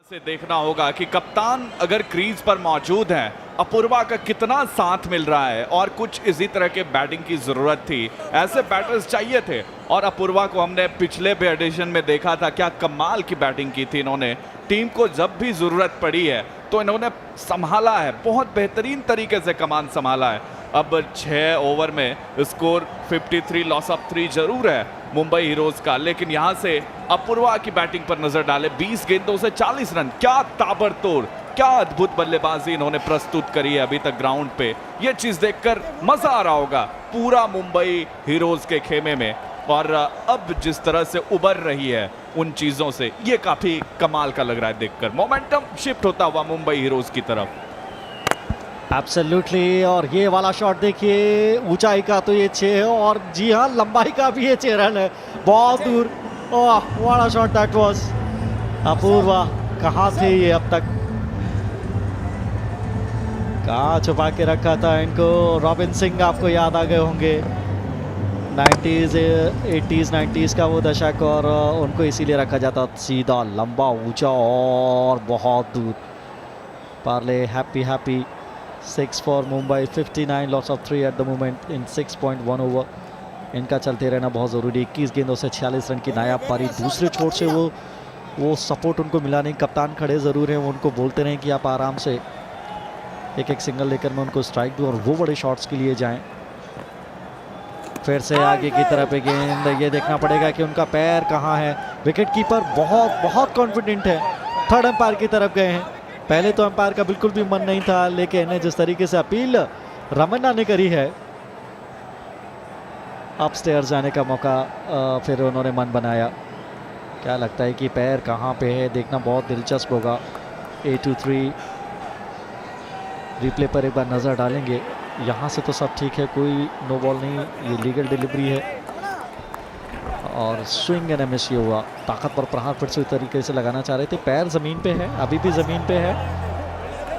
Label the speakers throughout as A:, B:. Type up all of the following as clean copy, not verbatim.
A: से देखना होगा कि कप्तान अगर क्रीज पर मौजूद हैं, अपूर्वा का कितना साथ मिल रहा है और कुछ इसी तरह के बैटिंग की जरूरत थी। ऐसे बैटर्स चाहिए थे और अपूर्वा को हमने पिछले भी एडिशन में देखा था, क्या कमाल की बैटिंग की थी इन्होंने। टीम को जब भी जरूरत पड़ी है तो इन्होंने संभाला है, बहुत बेहतरीन तरीके से कमान संभाला है। अब 6 ओवर में स्कोर 53 लॉस ऑफ 3 जरूर है मुंबई हीरोज का, लेकिन यहां से अपूर्वा की बैटिंग पर नजर डाले। 20 गेंदों से 40 रन, क्या ताबड़तोड़, क्या अद्भुत बल्लेबाजी इन्होंने प्रस्तुत करी है अभी तक ग्राउंड पे। ये चीज देखकर मजा आ रहा होगा पूरा मुंबई हीरोज के खेमे में, और अब जिस तरह से उबर रही है उन चीजों से, ये काफी कमाल का लग रहा है देखकर। मोमेंटम शिफ्ट होता हुआ मुंबई हीरोज की तरफ।
B: एब्सोल्युटली, और ये वाला शॉट देखिए, ऊंचाई का तो ये 6 है और जी हाँ लंबाई का भी ये 6 रन है, बहुत दूर। ओह वाला शॉट दैट वाज। अपूर्वा कहाँ थे ये अब तक, कहाँ छुपा के रखा था इनको। रॉबिन सिंह आपको याद आ गए होंगे, 90s 80s 90s का वो दशक, और उनको इसीलिए रखा जाता, सीधा लंबा ऊंचा और बहुत दूर। Parle happy 6 for Mumbai, 59 loss of 3 at the moment in 6.1 over. इनका चलते रहना बहुत ज़रूरी। 21 गेंदों से 46 रन की नायाब पारी। दूसरे छोर से वो सपोर्ट उनको मिला नहीं। कप्तान खड़े ज़रूर हैं, वो उनको बोलते रहे कि आप आराम से एक सिंगल लेकर मैं उनको स्ट्राइक दूँ और वो बड़े शॉट्स के लिए जाएं। फिर से आगे की तरफ गेंद, ये देखना पड़ेगा कि उनका पैर कहाँ है। विकेट कीपर बहुत कॉन्फिडेंट है, थर्ड अंपायर की तरफ गए हैं। पहले तो अंपायर का बिल्कुल भी मन नहीं था, लेकिन जिस तरीके से अपील रमन्ना ने करी है, अपस्टेयर जाने का मौका फिर उन्होंने मन बनाया। क्या लगता है कि पैर कहाँ पे है, देखना बहुत दिलचस्प होगा। 8-3 रिप्ले पर एक बार नज़र डालेंगे। यहाँ से तो सब ठीक है, कोई नो बॉल नहीं, ये लीगल डिलीवरी है। और स्विंग एंड मिस ये हुआ। ताकतवर प्रहार फिर से इस तरीके से लगाना चाह रहे थे, पैर ज़मीन पे है, अभी भी ज़मीन पे है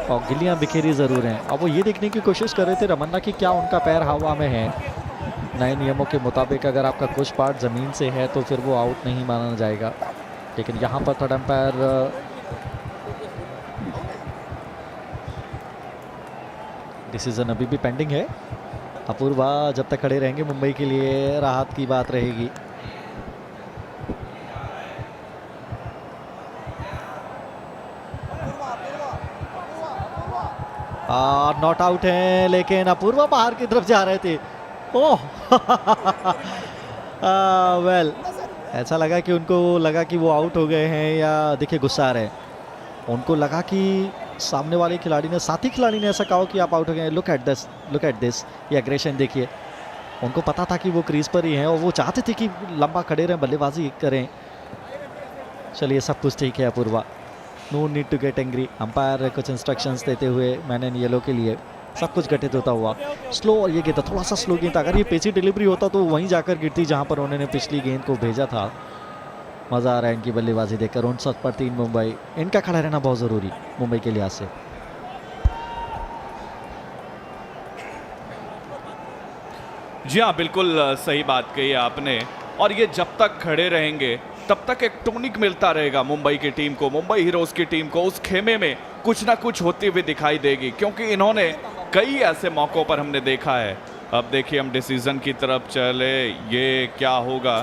B: और गिल्लियां बिखेरी ज़रूर हैं। अब वो ये देखने की कोशिश कर रहे थे रमन्ना कि क्या उनका पैर हवा में है। नए नियमों के मुताबिक अगर आपका कुछ पार्ट ज़मीन से है तो फिर वो आउट नहीं माना जाएगा, लेकिन यहाँ पर थर्ड अंपायर डिसीजन अभी भी पेंडिंग है। अपूर्वा जब तक खड़े रहेंगे मुंबई के लिए राहत की बात रहेगी। नॉट आउट हैं, लेकिन अपूर्वा बाहर की तरफ जा रहे थे। ओह वेल, ऐसा लगा कि उनको लगा कि वो आउट हो गए हैं, या देखिए गुस्सा आ रहे हैं। उनको लगा कि सामने वाले खिलाड़ी ने, साथी खिलाड़ी ने ऐसा कहा कि आप आउट हो गए। लुक एट दिस, ये एग्रेशन देखिए। उनको पता था कि वो क्रीज पर ही हैं और वो चाहते थे कि लंबा खड़े रहें, बल्लेबाजी करें। चलिए सब कुछ ठीक है Apurva, no need to get angry. Umpire कुछ इंस्ट्रक्शंस देते हुए मैंने येलो के लिए, सब कुछ घटित होता हुआ। स्लो, और ये गेंद थोड़ा सा स्लो गेंद था, अगर ये पेसी डिलीवरी होता तो वहीं जाकर गिरती जहां पर उन्होंने पिछली गेंद को भेजा था। मज़ा आ रहा है इनकी बल्लेबाजी देखकर। 59 पर 3 मुंबई, इनका खड़ा रहना बहुत ज़रूरी मुंबई के लिहाज से।
A: जी हाँ, बिल्कुल सही बात कही आपने, और ये जब तक खड़े रहेंगे तब तक एक टॉनिक मिलता रहेगा मुंबई की टीम को, मुंबई हीरोज की टीम को। उस खेमे में कुछ ना कुछ होती हुई दिखाई देगी, क्योंकि इन्होंने कई ऐसे मौक़ों पर हमने देखा है। अब देखिए हम डिसीजन की तरफ चले, ये क्या होगा।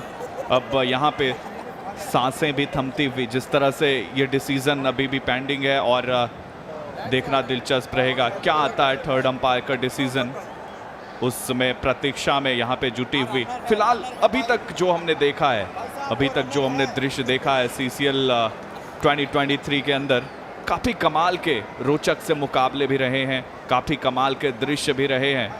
A: अब यहाँ पे सांसें भी थमती हुई, जिस तरह से ये डिसीजन अभी भी पेंडिंग है, और देखना दिलचस्प रहेगा क्या आता है थर्ड अंपायर का डिसीजन। उसमें प्रतीक्षा में यहाँ पे जुटी हुई, फिलहाल अभी तक जो हमने देखा है, अभी तक जो हमने दृश्य देखा है CCL 2023 के अंदर, काफ़ी कमाल के रोचक से मुकाबले भी रहे हैं, काफ़ी कमाल के दृश्य भी रहे हैं।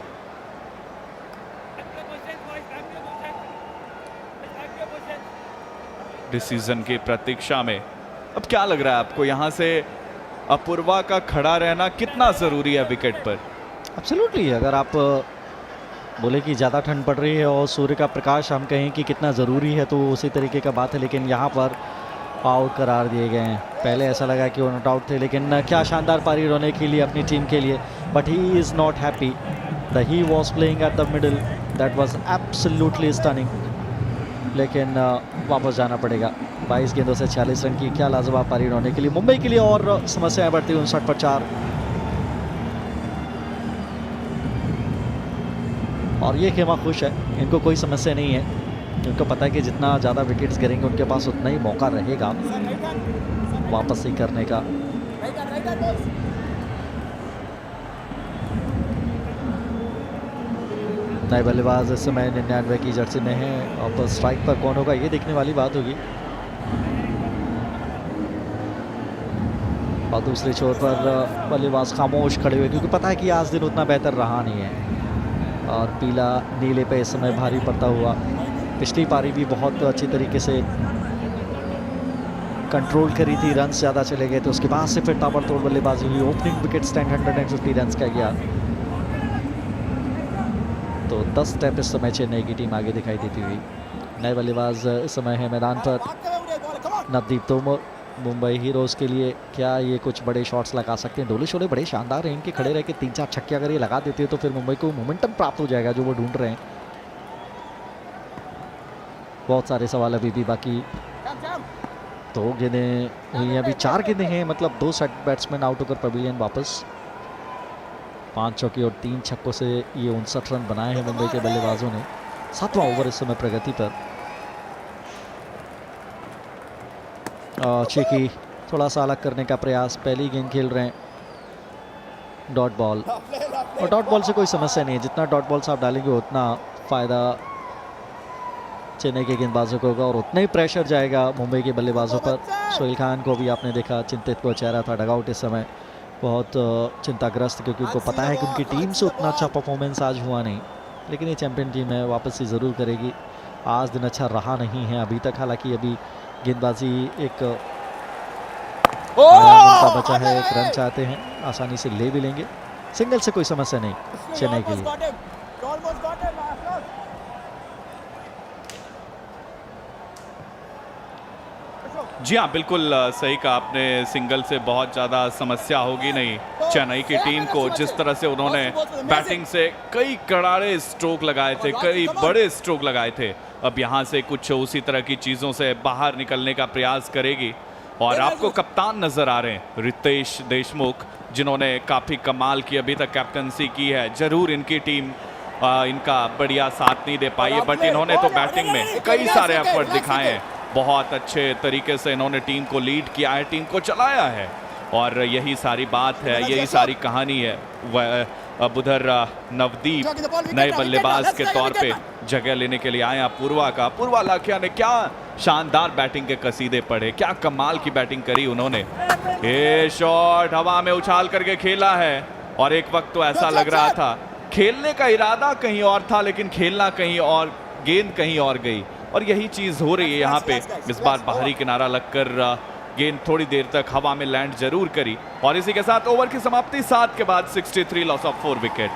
A: डिसीजन की प्रतीक्षा में अब क्या लग रहा है आपको, यहाँ से अपूर्वा का खड़ा रहना कितना ज़रूरी है विकेट पर?
B: एब्सोल्युटली, अगर आप बोले कि ज़्यादा ठंड पड़ रही है और सूर्य का प्रकाश हम कहें कि कितना ज़रूरी है, तो उसी तरीके का बात है। लेकिन यहाँ पर आउट करार दिए गए हैं। पहले ऐसा लगा कि वो नॉट आउट थे, लेकिन क्या शानदार पारी रोने के लिए अपनी टीम के लिए। But he is not happy, the he was playing at the middle, that was absolutely stunning. लेकिन वापस जाना पड़ेगा। 22 गेंदों से 46 रन की क्या लाजवाब पारी होने के लिए मुंबई के लिए, और समस्याएं बढ़ती 59 पर 4। और ये खेमा खुश है, इनको कोई समस्या नहीं है। उनको पता है कि जितना ज़्यादा विकेट्स गिरेंगे उनके पास उतना ही मौका रहेगा वापस ही करने का। नए बल्लेबाज इस समय 99 की जर्सी में है। अब स्ट्राइक पर कौन होगा ये देखने वाली बात होगी। और दूसरे छोर पर बल्लेबाज खामोश खड़े हुए, क्योंकि पता है कि आज दिन उतना बेहतर रहा नहीं है। और पीला नीले पे इस समय भारी पड़ता हुआ, पिछली पारी भी बहुत अच्छी तरीके से कंट्रोल करी थी, रन ज़्यादा चले गए थे, उसके बाद से फिर ताबड़तोड़ बल्लेबाजी हुई। ओपनिंग विकेट स्टैंड 150 रन का गया, तो 10 स्टेप इस समय चेन्नई की टीम आगे दिखाई देती हुई। नए बल्लेबाज इस समय है मैदान पर नवदीप तोमर। मुंबई हीरोज़ के लिए क्या ये कुछ बड़े शॉट्स लगा सकते हैं? डोले शोले बड़े शानदार हैं इनके, खड़े रह के 3-4 छक्के अगर ये लगा देते हैं तो फिर मुंबई को मोमेंटम प्राप्त हो जाएगा जो वो ढूंढ रहे हैं। बहुत सारे सवाल अभी भी बाकी। 2 गेंदें हुई हैं, अभी 4 गेंदें हैं, मतलब 2 सेट बैट्समैन आउट होकर पवेलियन वापस। 5 चौके और 3 छक्कों से ये 59 रन बनाए हैं मुंबई के बल्लेबाजों ने। 7वां ओवर इस समय प्रगति पर। चेकी थोड़ा सा अलग करने का प्रयास, पहली गेंद खेल रहे हैं डॉट बॉल, और डॉट बॉल से कोई समस्या नहीं है, जितना डॉट बॉल से आप डालेंगे उतना फ़ायदा चेन्नई के गेंदबाजों को होगा और उतना ही प्रेशर जाएगा मुंबई के बल्लेबाजों पर। सोहेल खान को भी आपने देखा चिंतित को चेहरा था, डगआउट इस समय बहुत चिंताग्रस्त, क्योंकि उनको पता है कि उनकी टीम से उतना अच्छा परफॉर्मेंस आज हुआ नहीं, लेकिन ये चैंपियन टीम है, वापस ही ज़रूर करेगी। आज दिन अच्छा रहा नहीं है अभी तक, हालांकि अभी गेंदबाजी एक बचा है, एक रन चाहते हैं, आसानी से ले भी लेंगे, सिंगल से कोई समस्या नहीं चेन्नई के लिए।
A: जी हाँ, बिल्कुल सही कहा आपने, सिंगल से बहुत ज़्यादा समस्या होगी नहीं चेन्नई की टीम को। जिस तरह से उन्होंने बैटिंग से कई करारे स्ट्रोक लगाए थे, कई बड़े स्ट्रोक लगाए थे, अब यहाँ से कुछ उसी तरह की चीज़ों से बाहर निकलने का प्रयास करेगी। और आपको कप्तान नज़र आ रहे हैं रितेश देशमुख, जिन्होंने काफ़ी कमाल की अभी तक कैप्टनसी की है। ज़रूर इनकी टीम इनका बढ़िया साथ नहीं दे पाई है, बट इन्होंने तो बैटिंग में कई सारे एफर्ट दिखाए हैं, बहुत अच्छे तरीके से इन्होंने टीम को लीड किया है, टीम को चलाया है, और यही सारी बात है, यही सारी कहानी है। अब उधर नवदीप नए बल्लेबाज के तौर पे जगह लेने के लिए आए अपूर्वा का। अपूर्वा लाखिया ने क्या शानदार बैटिंग के कसीदे पढ़े, क्या कमाल की बैटिंग करी उन्होंने। ये शॉट हवा में उछाल करके खेला है, और एक वक्त तो ऐसा लग रहा था खेलने का इरादा कहीं और था, लेकिन खेलना कहीं और, गेंद कहीं और गई, और यही चीज़ हो रही है यहाँ पे। इस बार बाहरी किनारा लगकर गेंद थोड़ी देर तक हवा में लैंड जरूर करी, और इसी के साथ ओवर की समाप्ति 7 के बाद 63 लॉस ऑफ 4 विकेट।